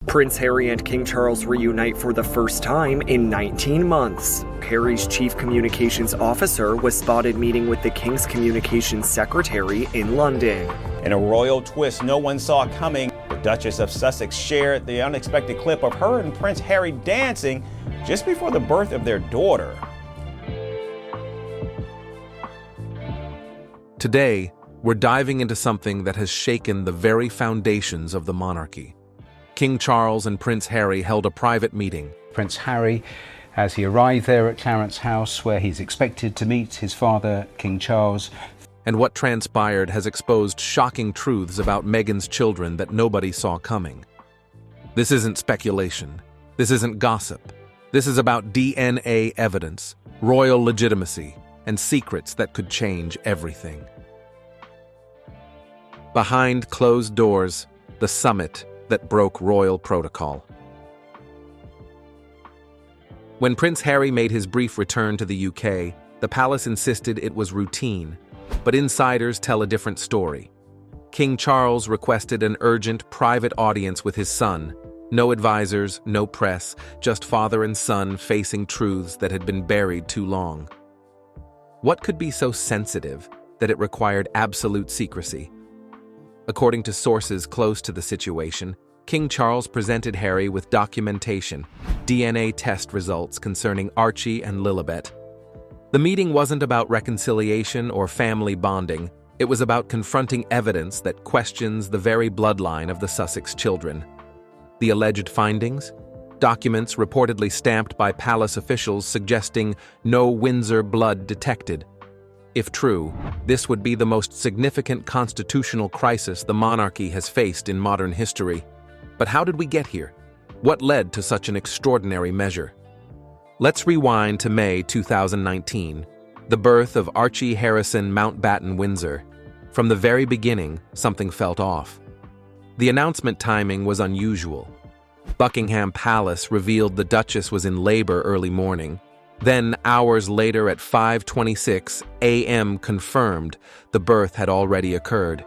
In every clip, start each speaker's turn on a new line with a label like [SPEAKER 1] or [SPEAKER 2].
[SPEAKER 1] Prince Harry and King Charles reunite for the first time in 19 months. Harry's chief communications officer was spotted meeting with the King's communications secretary in London.
[SPEAKER 2] In a royal twist no one saw coming, the Duchess of Sussex shared the unexpected clip of her and Prince Harry dancing just before the birth of their daughter.
[SPEAKER 3] Today, we're diving into something that has shaken the very foundations of the monarchy. King Charles and Prince Harry held a private meeting.
[SPEAKER 4] Prince Harry, as he arrived there at Clarence House, where he's expected to meet his father, King Charles.
[SPEAKER 3] And what transpired has exposed shocking truths about Meghan's children that nobody saw coming. This isn't speculation. This isn't gossip. This is about DNA evidence, royal legitimacy, and secrets that could change everything. Behind closed doors, the summit that broke royal protocol. When Prince Harry made his brief return to the UK, the palace insisted it was routine, but insiders tell a different story. King Charles requested an urgent private audience with his son. No advisors, no press, just father and son facing truths that had been buried too long. What could be so sensitive that it required absolute secrecy? According to sources close to the situation, King Charles presented Harry with documentation, DNA test results concerning Archie and Lilibet. The meeting wasn't about reconciliation or family bonding. It was about confronting evidence that questions the very bloodline of the Sussex children. The alleged findings? Documents reportedly stamped by palace officials suggesting no Windsor blood detected. If true, this would be the most significant constitutional crisis the monarchy has faced in modern history. But how did we get here? What led to such an extraordinary measure? Let's rewind to May 2019, the birth of Archie Harrison Mountbatten Windsor. From the very beginning, something felt off. The announcement timing was unusual. Buckingham Palace revealed the Duchess was in labor early morning. Then, hours later at 5:26 a.m. confirmed the birth had already occurred.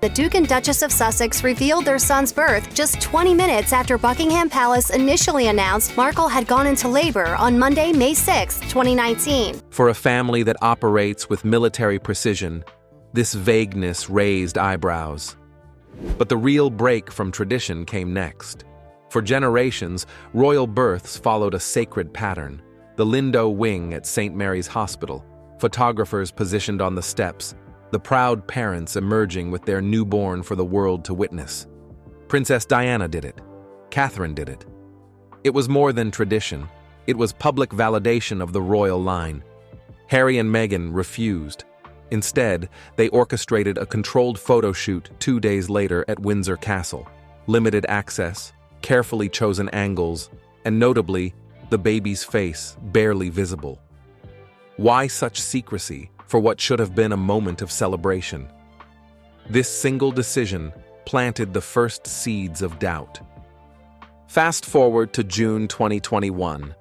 [SPEAKER 5] The Duke and Duchess of Sussex revealed their son's birth just 20 minutes after Buckingham Palace initially announced Markle had gone into labor on Monday, May 6, 2019.
[SPEAKER 3] For a family that operates with military precision, this vagueness raised eyebrows. But the real break from tradition came next. For generations, royal births followed a sacred pattern. The Lindo wing at St. Mary's Hospital, photographers positioned on the steps, the proud parents emerging with their newborn for the world to witness. Princess Diana did it. Catherine did it. It was more than tradition. It was public validation of the royal line. Harry and Meghan refused. Instead, they orchestrated a controlled photo shoot 2 days later at Windsor Castle. Limited access, carefully chosen angles, and notably, the baby's face barely visible. Why such secrecy for what should have been a moment of celebration? This single decision planted the first seeds of doubt. Fast forward to June 2021.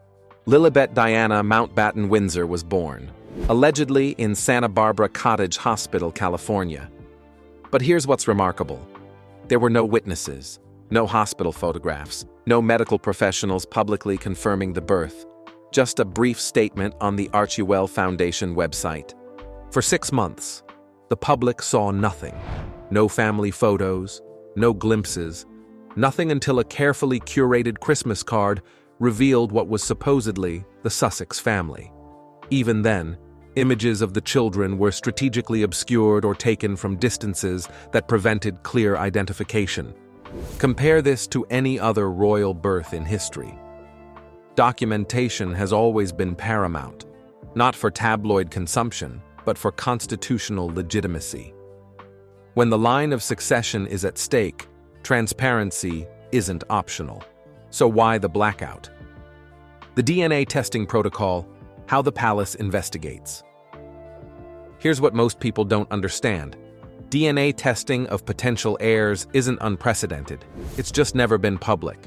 [SPEAKER 3] Lilibet Diana Mountbatten Windsor was born, allegedly in Santa Barbara Cottage Hospital, California. But here's what's remarkable. There were no witnesses, no hospital photographs, no medical professionals publicly confirming the birth, just a brief statement on the Archewell Foundation website. For 6 months, the public saw nothing. No family photos, no glimpses, nothing until a carefully curated Christmas card revealed what was supposedly the Sussex family. Even then, images of the children were strategically obscured or taken from distances that prevented clear identification. Compare this to any other royal birth in history. Documentation has always been paramount, not for tabloid consumption, but for constitutional legitimacy. When the line of succession is at stake, transparency isn't optional. So why the blackout? The DNA testing protocol, how the palace investigates. Here's what most people don't understand. DNA testing of potential heirs isn't unprecedented. It's just never been public.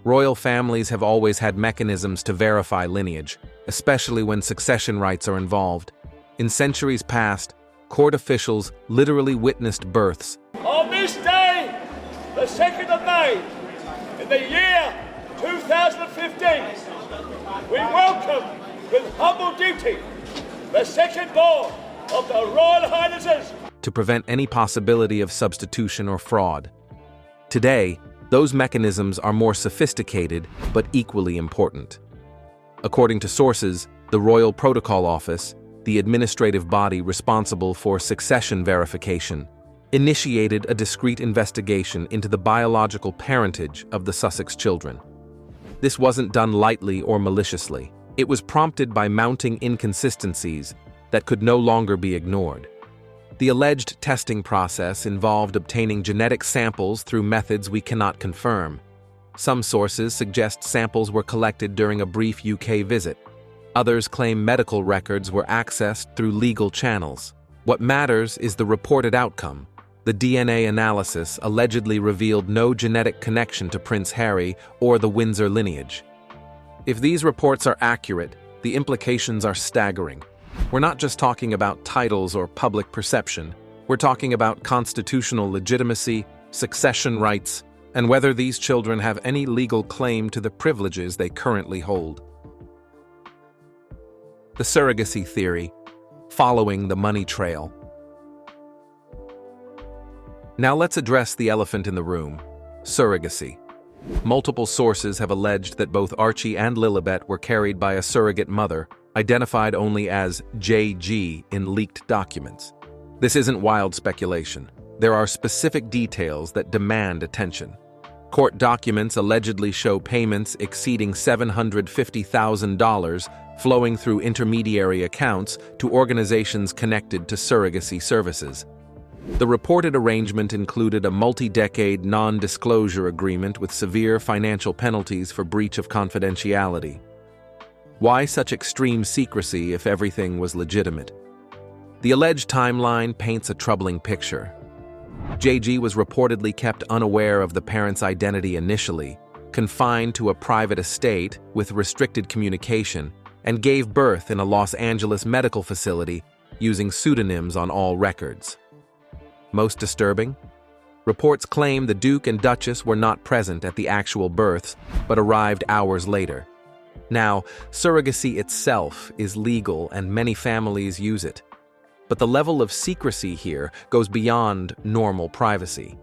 [SPEAKER 3] Royal families have always had mechanisms to verify lineage, especially when succession rights are involved. In centuries past, court officials literally witnessed births.
[SPEAKER 6] On this day, the 2nd of May, in in the year 2015, we welcome with humble duty the second born of the Royal Highnesses
[SPEAKER 3] to prevent any possibility of substitution or fraud. Today, those mechanisms are more sophisticated but equally important. According to sources, the Royal Protocol Office, the administrative body responsible for succession verification, initiated a discreet investigation into the biological parentage of the Sussex children. This wasn't done lightly or maliciously. It was prompted by mounting inconsistencies that could no longer be ignored. The alleged testing process involved obtaining genetic samples through methods we cannot confirm. Some sources suggest samples were collected during a brief UK visit. Others claim medical records were accessed through legal channels. What matters is the reported outcome. The DNA analysis allegedly revealed no genetic connection to Prince Harry or the Windsor lineage. If these reports are accurate, the implications are staggering. We're not just talking about titles or public perception. We're talking about constitutional legitimacy, succession rights, and whether these children have any legal claim to the privileges they currently hold. The surrogacy theory, following the money trail. Now let's address the elephant in the room, surrogacy. Multiple sources have alleged that both Archie and Lilibet were carried by a surrogate mother, identified only as JG in leaked documents. This isn't wild speculation. There are specific details that demand attention. Court documents allegedly show payments exceeding $750,000 flowing through intermediary accounts to organizations connected to surrogacy services. The reported arrangement included a multi-decade non-disclosure agreement with severe financial penalties for breach of confidentiality. Why such extreme secrecy if everything was legitimate? The alleged timeline paints a troubling picture. JG was reportedly kept unaware of the parent's identity initially, confined to a private estate with restricted communication, and gave birth in a Los Angeles medical facility using pseudonyms on all records. Most disturbing? Reports claim the Duke and Duchess were not present at the actual births, but arrived hours later. Now, surrogacy itself is legal and many families use it. But the level of secrecy here goes beyond normal privacy.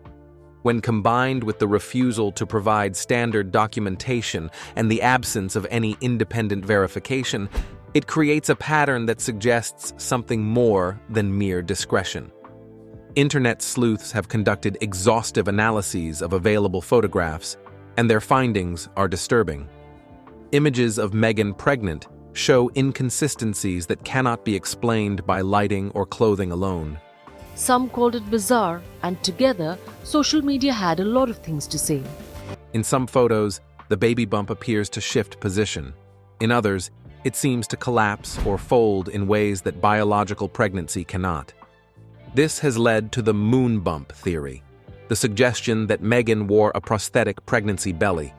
[SPEAKER 3] When combined with the refusal to provide standard documentation and the absence of any independent verification, it creates a pattern that suggests something more than mere discretion. Internet sleuths have conducted exhaustive analyses of available photographs, and their findings are disturbing. Images of Meghan pregnant show inconsistencies that cannot be explained by lighting or clothing alone.
[SPEAKER 7] Some called it bizarre, and together, social media had a lot of things to say.
[SPEAKER 3] In some photos, the baby bump appears to shift position. In others, it seems to collapse or fold in ways that biological pregnancy cannot. This has led to the moon bump theory, the suggestion that Meghan wore a prosthetic pregnancy belly.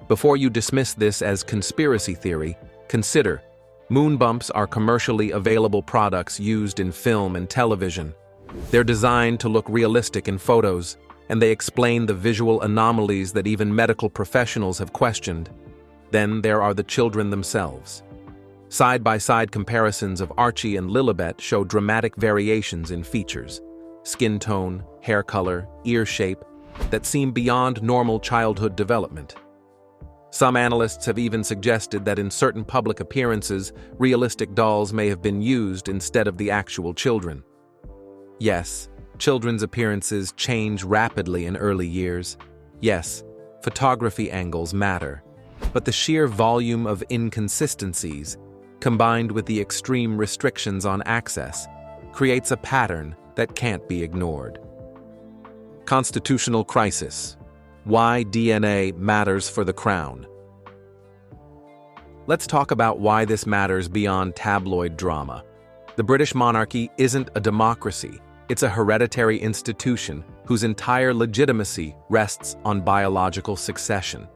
[SPEAKER 3] Before you dismiss this as conspiracy theory, consider moon bumps are commercially available products used in film and television. They're designed to look realistic in photos, and they explain the visual anomalies that even medical professionals have questioned. Then there are the children themselves. Side-by-side comparisons of Archie and Lilibet show dramatic variations in features, skin tone, hair color, ear shape, that seem beyond normal childhood development. Some analysts have even suggested that in certain public appearances, realistic dolls may have been used instead of the actual children. Yes, children's appearances change rapidly in early years. Yes, photography angles matter. But the sheer volume of inconsistencies, combined with the extreme restrictions on access, creates a pattern that can't be ignored. Constitutional crisis. Why DNA matters for the crown. Let's talk about why this matters beyond tabloid drama. The British monarchy isn't a democracy. It's a hereditary institution whose entire legitimacy rests on biological succession.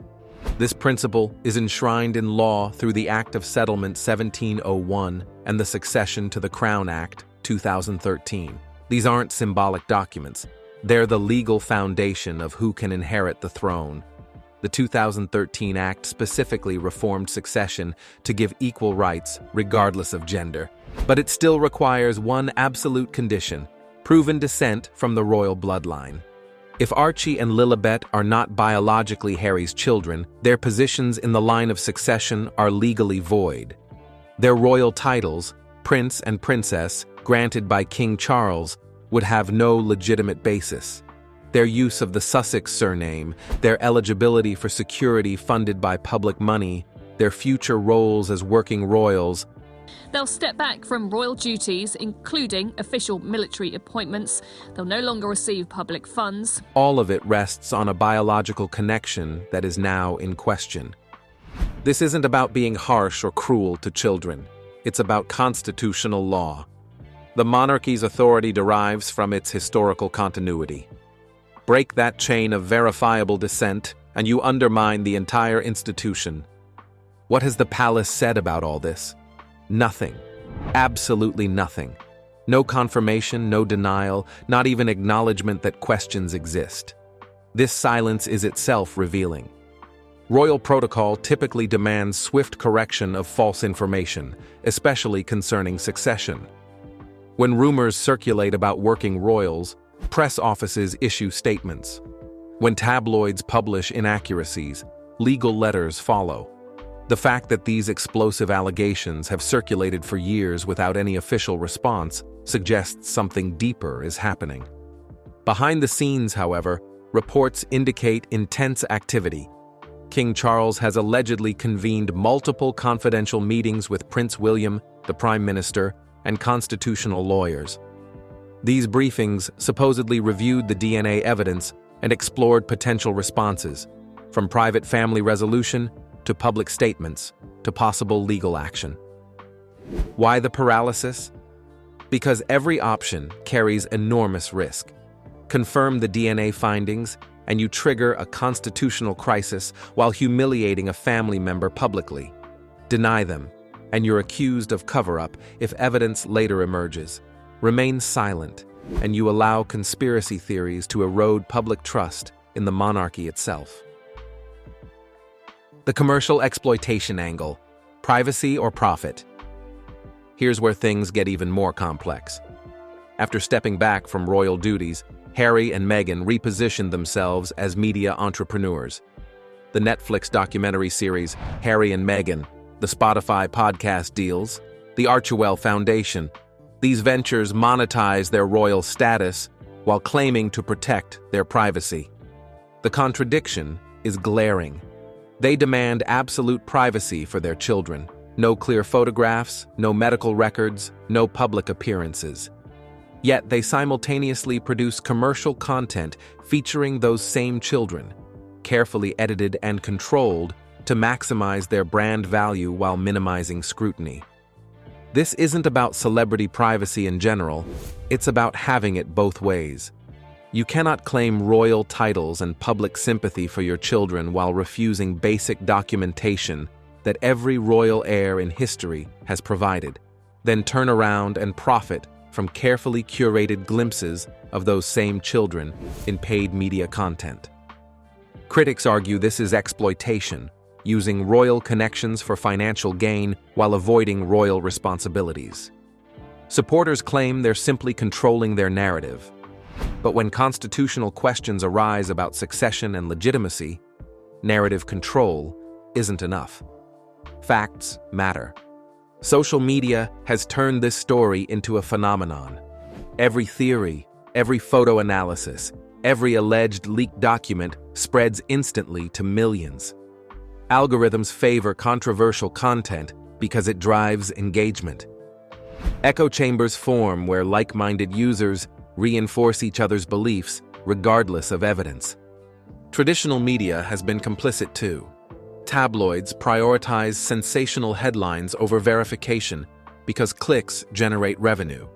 [SPEAKER 3] This principle is enshrined in law through the Act of Settlement 1701 and the Succession to the Crown Act 2013. These aren't symbolic documents. They're the legal foundation of who can inherit the throne. The 2013 Act specifically reformed succession to give equal rights, regardless of gender. But it still requires one absolute condition: proven descent from the royal bloodline. If Archie and Lilibet are not biologically Harry's children, their positions in the line of succession are legally void. Their royal titles, Prince and Princess, granted by King Charles, would have no legitimate basis. Their use of the Sussex surname, their eligibility for security funded by public money, their future roles as working royals.
[SPEAKER 8] They'll step back from royal duties, including official military appointments. They'll no longer receive public funds.
[SPEAKER 3] All of it rests on a biological connection that is now in question. This isn't about being harsh or cruel to children. It's about constitutional law. The monarchy's authority derives from its historical continuity. Break that chain of verifiable descent, and you undermine the entire institution. What has the palace said about all this? Nothing. Absolutely nothing. No confirmation, no denial, not even acknowledgement that questions exist. This silence is itself revealing. Royal protocol typically demands swift correction of false information, especially concerning succession. When rumors circulate about working royals, press offices issue statements. When tabloids publish inaccuracies, legal letters follow. The fact that these explosive allegations have circulated for years without any official response suggests something deeper is happening. Behind the scenes, however, reports indicate intense activity. King Charles has allegedly convened multiple confidential meetings with Prince William, the Prime Minister, and constitutional lawyers. These briefings supposedly reviewed the DNA evidence and explored potential responses, from private family resolution to public statements to possible legal action. Why the paralysis? Because every option carries enormous risk. Confirm the DNA findings, and you trigger a constitutional crisis while humiliating a family member publicly. Deny them, and you're accused of cover-up if evidence later emerges. Remain silent, and you allow conspiracy theories to erode public trust in the monarchy itself. The commercial exploitation angle: privacy or profit? Here's where things get even more complex. After stepping back from royal duties, Harry and Meghan repositioned themselves as media entrepreneurs. The Netflix documentary series Harry and Meghan, the Spotify podcast deals, the Archewell Foundation. These ventures monetize their royal status while claiming to protect their privacy. The contradiction is glaring. They demand absolute privacy for their children. No clear photographs, no medical records, no public appearances. Yet they simultaneously produce commercial content featuring those same children, carefully edited and controlled to maximize their brand value while minimizing scrutiny. This isn't about celebrity privacy in general, it's about having it both ways. You cannot claim royal titles and public sympathy for your children while refusing basic documentation that every royal heir in history has provided, then turn around and profit from carefully curated glimpses of those same children in paid media content. Critics argue this is exploitation, using royal connections for financial gain while avoiding royal responsibilities. Supporters claim they're simply controlling their narrative. But when constitutional questions arise about succession and legitimacy, narrative control isn't enough. Facts matter. Social media has turned this story into a phenomenon. Every theory, every photo analysis, every alleged leaked document spreads instantly to millions. Algorithms favor controversial content because it drives engagement. Echo chambers form where like-minded users reinforce each other's beliefs regardless of evidence. Traditional media has been complicit too. Tabloids prioritize sensational headlines over verification because clicks generate revenue.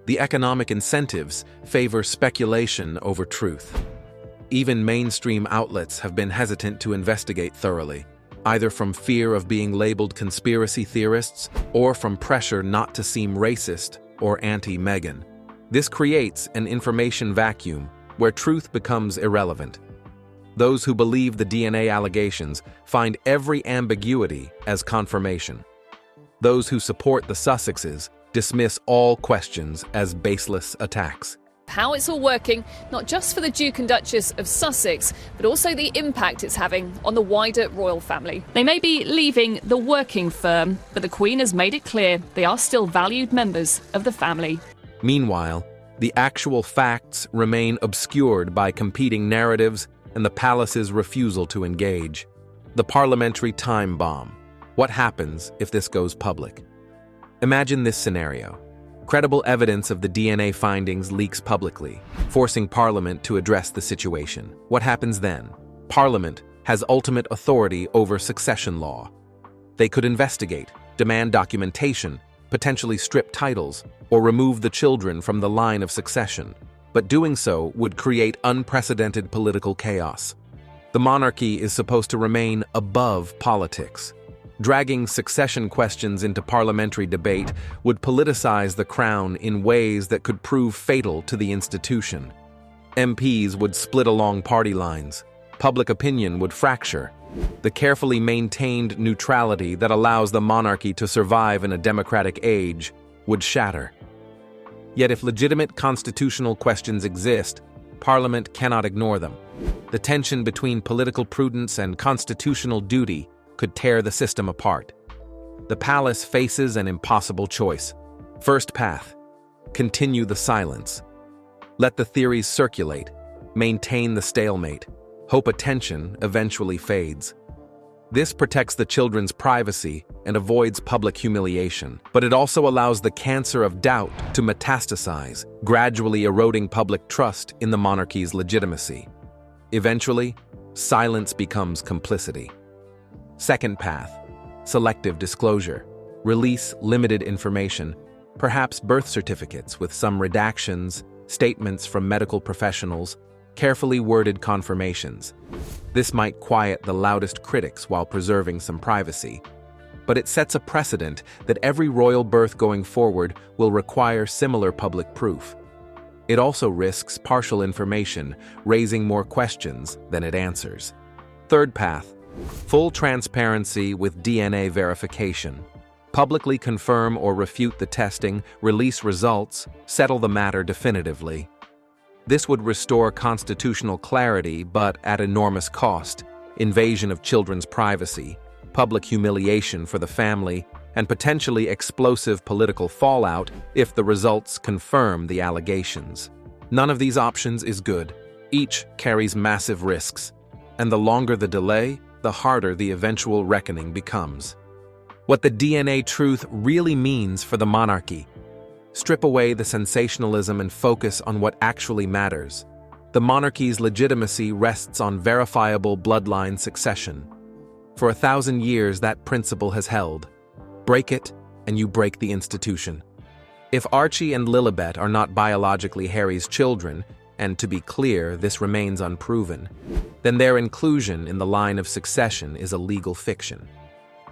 [SPEAKER 3] The economic incentives favor speculation over truth. Even mainstream outlets have been hesitant to investigate thoroughly, either from fear of being labeled conspiracy theorists or from pressure not to seem racist or anti-Meghan. This creates an information vacuum where truth becomes irrelevant. Those who believe the DNA allegations find every ambiguity as confirmation. Those who support the Sussexes dismiss all questions as baseless attacks.
[SPEAKER 8] How it's all working, not just for the Duke and Duchess of Sussex, but also the impact it's having on the wider royal family. They may be leaving the working firm, but the Queen has made it clear they are still valued members of the family.
[SPEAKER 3] Meanwhile, the actual facts remain obscured by competing narratives and the palace's refusal to engage. The parliamentary time bomb. What happens if this goes public? Imagine this scenario. Credible evidence of the DNA findings leaks publicly, forcing Parliament to address the situation. What happens then? Parliament has ultimate authority over succession law. They could investigate, demand documentation, potentially strip titles, or remove the children from the line of succession. But doing so would create unprecedented political chaos. The monarchy is supposed to remain above politics. Dragging succession questions into parliamentary debate would politicize the crown in ways that could prove fatal to the institution. MPs would split along party lines. Public opinion would fracture. The carefully maintained neutrality that allows the monarchy to survive in a democratic age would shatter. Yet if legitimate constitutional questions exist, Parliament cannot ignore them. The tension between political prudence and constitutional duty could tear the system apart. The palace faces an impossible choice. First path: continue the silence. Let the theories circulate, maintain the stalemate, hope attention eventually fades. This protects the children's privacy and avoids public humiliation, but it also allows the cancer of doubt to metastasize, gradually eroding public trust in the monarchy's legitimacy. Eventually, silence becomes complicity. Second path: selective disclosure. Release limited information, perhaps birth certificates with some redactions, statements from medical professionals, carefully worded confirmations. This might quiet the loudest critics while preserving some privacy. But it sets a precedent that every royal birth going forward will require similar public proof. It also risks partial information, raising more questions than it answers. Third path: full transparency with DNA verification. Publicly confirm or refute the testing, release results, settle the matter definitively. This would restore constitutional clarity, but at enormous cost: invasion of children's privacy, public humiliation for the family, and potentially explosive political fallout if the results confirm the allegations. None of these options is good. Each carries massive risks, and the longer the delay, the harder the eventual reckoning becomes. What the DNA truth really means for the monarchy. Strip away the sensationalism and focus on what actually matters. The monarchy's legitimacy rests on verifiable bloodline succession. For 1,000 years, that principle has held. Break it, and you break the institution. If Archie and Lilibet are not biologically Harry's children, and to be clear, this remains unproven, then their inclusion in the line of succession is a legal fiction.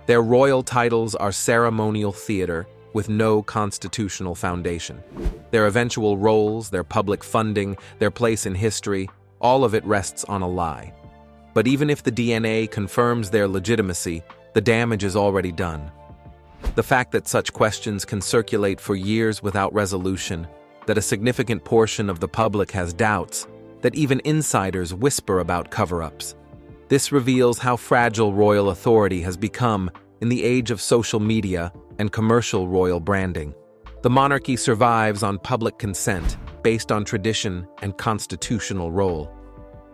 [SPEAKER 3] Their royal titles are ceremonial theater with no constitutional foundation. Their eventual roles, their public funding, their place in history, all of it rests on a lie. But even if the DNA confirms their legitimacy, the damage is already done. The fact that such questions can circulate for years without resolution, that a significant portion of the public has doubts, that even insiders whisper about cover-ups. This reveals how fragile royal authority has become in the age of social media and commercial royal branding. The monarchy survives on public consent based on tradition and constitutional role.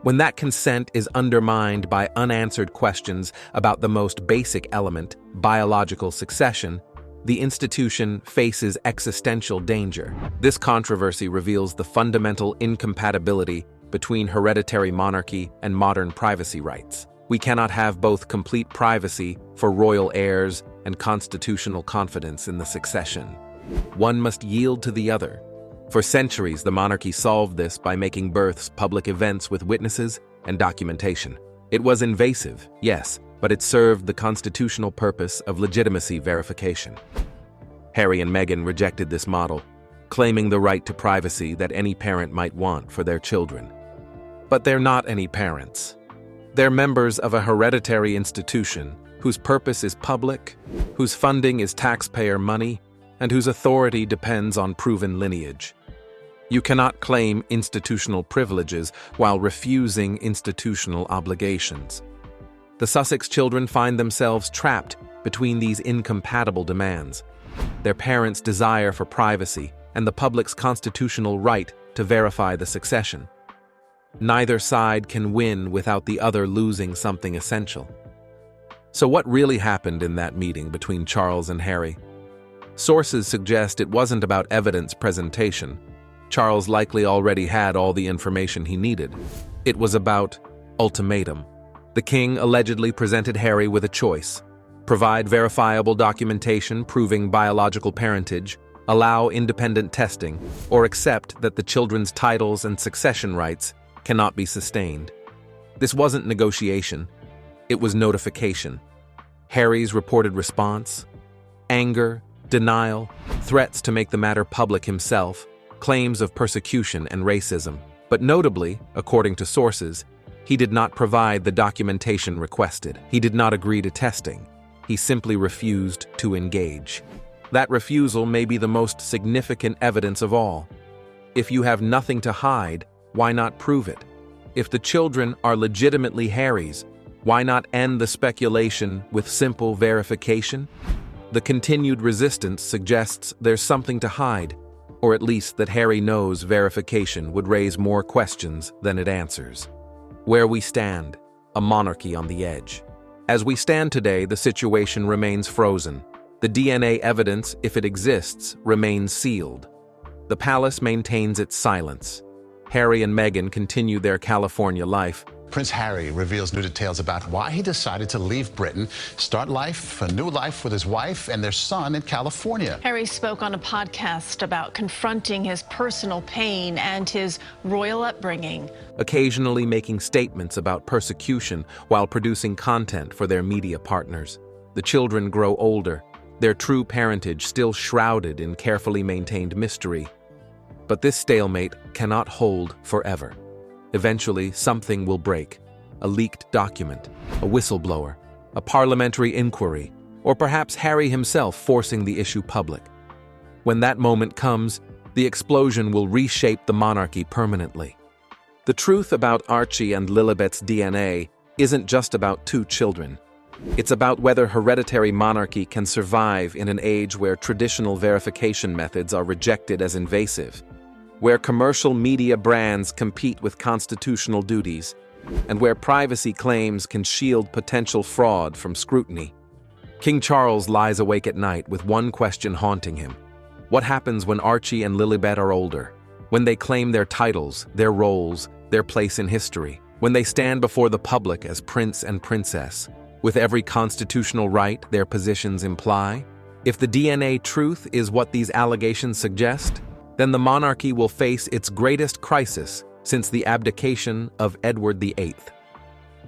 [SPEAKER 3] When that consent is undermined by unanswered questions about the most basic element, biological succession, the institution faces existential danger. This controversy reveals the fundamental incompatibility between hereditary monarchy and modern privacy rights. We cannot have both complete privacy for royal heirs and constitutional confidence in the succession. One must yield to the other. For centuries, the monarchy solved this by making births public events with witnesses and documentation. It was invasive, yes, but it served the constitutional purpose of legitimacy verification. Harry and Meghan rejected this model, claiming the right to privacy that any parent might want for their children. But they're not any parents. They're members of a hereditary institution whose purpose is public, whose funding is taxpayer money, and whose authority depends on proven lineage. You cannot claim institutional privileges while refusing institutional obligations. The Sussex children find themselves trapped between these incompatible demands: their parents' desire for privacy and the public's constitutional right to verify the succession. Neither side can win without the other losing something essential. So what really happened in that meeting between Charles and Harry? Sources suggest it wasn't about evidence presentation. Charles likely already had all the information he needed. It was about ultimatum. The king allegedly presented Harry with a choice: provide verifiable documentation proving biological parentage, allow independent testing, or accept that the children's titles and succession rights cannot be sustained. This wasn't negotiation. It was notification. Harry's reported response: anger, denial, threats to make the matter public himself, claims of persecution and racism. But notably, according to sources, he did not provide the documentation requested. He did not agree to testing. He simply refused to engage. That refusal may be the most significant evidence of all. If you have nothing to hide, why not prove it? If the children are legitimately Harry's, why not end the speculation with simple verification? The continued resistance suggests there's something to hide, or at least that Harry knows verification would raise more questions than it answers. Where we stand, a monarchy on the edge. As we stand today, the situation remains frozen. The DNA evidence, if it exists, remains sealed. The palace maintains its silence. Harry and Meghan continue their California life.
[SPEAKER 9] Prince Harry reveals new details about why he decided to leave Britain, start a new life with his wife and their son in California.
[SPEAKER 10] Harry spoke on a podcast about confronting his personal pain and his royal upbringing.
[SPEAKER 3] Occasionally making statements about persecution while producing content for their media partners. The children grow older, their true parentage still shrouded in carefully maintained mystery. But this stalemate cannot hold forever. Eventually, something will break. A leaked document, a whistleblower, a parliamentary inquiry, or perhaps Harry himself forcing the issue public. When that moment comes, the explosion will reshape the monarchy permanently. The truth about Archie and Lilibet's DNA isn't just about two children. It's about whether hereditary monarchy can survive in an age where traditional verification methods are rejected as invasive, where commercial media brands compete with constitutional duties, and where privacy claims can shield potential fraud from scrutiny. King Charles lies awake at night with one question haunting him. What happens when Archie and Lilibet are older? When they claim their titles, their roles, their place in history? When they stand before the public as prince and princess, with every constitutional right their positions imply? If the DNA truth is what these allegations suggest, then the monarchy will face its greatest crisis since the abdication of Edward VIII.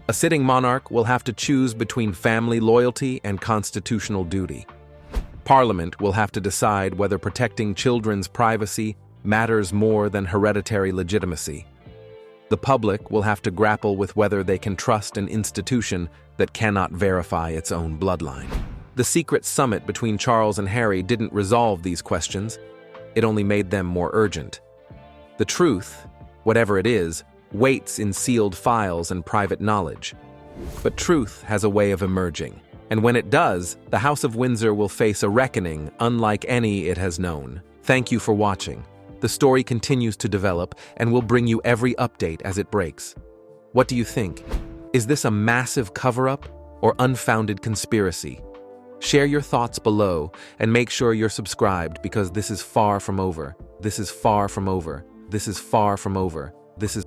[SPEAKER 3] A sitting monarch will have to choose between family loyalty and constitutional duty. Parliament will have to decide whether protecting children's privacy matters more than hereditary legitimacy. The public will have to grapple with whether they can trust an institution that cannot verify its own bloodline. The secret summit between Charles and Harry didn't resolve these questions. It only made them more urgent. The truth, whatever it is, waits in sealed files and private knowledge. But truth has a way of emerging, and when it does, the House of Windsor will face a reckoning unlike any it has known. Thank you for watching. The story continues to develop, and we'll bring you every update as it breaks. What do you think? Is this a massive cover-up or unfounded conspiracy? Share your thoughts below and make sure you're subscribed because this is far from over. This is far from over. This is far from over. This is